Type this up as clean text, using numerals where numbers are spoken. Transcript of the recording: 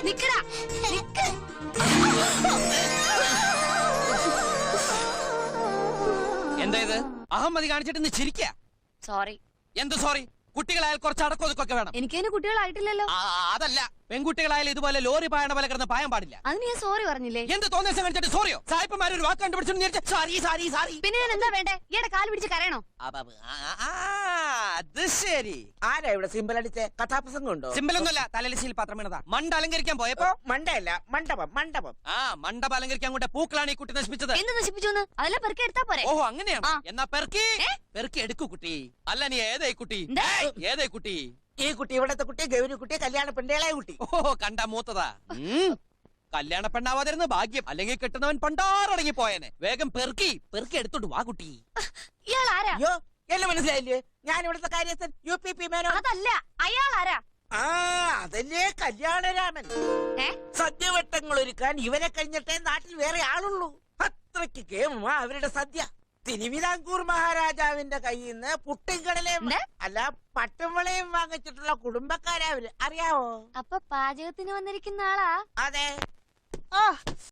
നിക്കടാ, നിക്ക്. എന്താ ഇത്? അഹമ്മതി കാണിച്ചിട്ട് നീ ചിരിക്ക? സോറി. എന്ത് സോറി? കുട്ടികളായാൽ കുറച്ച് അടക്കൊതുക്കൊക്കെ വേണം. എനിക്കതിന് കുട്ടികളായിട്ടില്ലല്ലോ. അതല്ല, പെൺകുട്ടികളായാലും ഇതുപോലെ ലോറി പായണ പോലെ കിടന്ന് പായാൻ പാടില്ല. അതിന് ഞാൻ സോറി പറഞ്ഞില്ലേ? എന്ത് തോന്നിയ കാണിച്ചിട്ട് സോറിയോ? സായിപ്പന്മാർ ഒരു വാക്ക് കണ്ടുപിടിച്ചു സോറി സോറി സോറി. പിന്നെ ഞാൻ എന്താ വേണ്ടേ? ഈയുടെ കാല് പിടിച്ച് കരയണോ? അത് ശരി. ആരാ ഇവിടെ സിമ്പിൾ അടിച്ച് കഥാപ്രസംഗം ഉണ്ടോ? സിമ്പിളൊന്നുമല്ല, തലലിശയിൽ പത്രം വീണതാ. മണ്ട അലങ്കരിക്കാൻ പോയപ്പോ മണ്ടയല്ല, മണ്ഡപം മണ്ഡപം. മണ്ഡപം അലങ്കരിക്കാൻ കൊണ്ട് പൂക്കളാണ് ഈ കുട്ടി നശിപ്പിച്ചത്. എന്ത് നശിപ്പിച്ചു? അതെല്ലാം പെറുക്കി എടുത്താ പോരെ? ഓഹോ, അങ്ങനെയാ. എന്നാ പെറുക്കി എടുക്കൂ കുട്ടി. അല്ല, നീ ഏതായി കുട്ടി? ഏതായി കുട്ടി? ഈ കുട്ടി ഇവിടത്തെ കുട്ടി, ഗൗരി കുട്ടി, കല്യാണ പെണ്ണേളായ കുട്ടി. ഓഹോ, കണ്ടാ മൂത്തതാ. കല്യാണ പെണ്ണാവാതിരുന്ന ഭാഗ്യം, അല്ലെങ്കിൽ കിട്ടുന്നവൻ പണ്ടാറടങ്ങി പോയനെ. വേഗം പെറുക്കി എടുത്തോണ്ട് വാ കുട്ടി. ഇയാൾ ആരാ? അയ്യോ, എല്ലാം മനസ്സിലായില്ലേ? ഞാൻ ഇവിടുത്തെ കാര്യസ്ഥൻ UPP മേനോ. അതല്ല, അയാൾ ആരാ? അതല്ലേ കല്യാണരാമൻ. സദ്യവട്ടങ്ങൾ ഒരുക്കാൻ ഇവരെ കഴിഞ്ഞിട്ടേ നാട്ടിൽ വേറെ ആളുള്ളൂ. അത്രയ്ക്ക് കേമുമാ അവരുടെ സദ്യ. തിരുവിതാംകൂർ മഹാരാജാവിന്റെ കയ്യിൽ നിന്ന് പുട്ടിൻകടലയും അല്ല പട്ടുംവളയും വാങ്ങിച്ചിട്ടുള്ള കുടുംബക്കാരവര്, അറിയാവോ? അപ്പൊ പാചകത്തിന് വന്നിരിക്കുന്ന ആളാ? അതെ.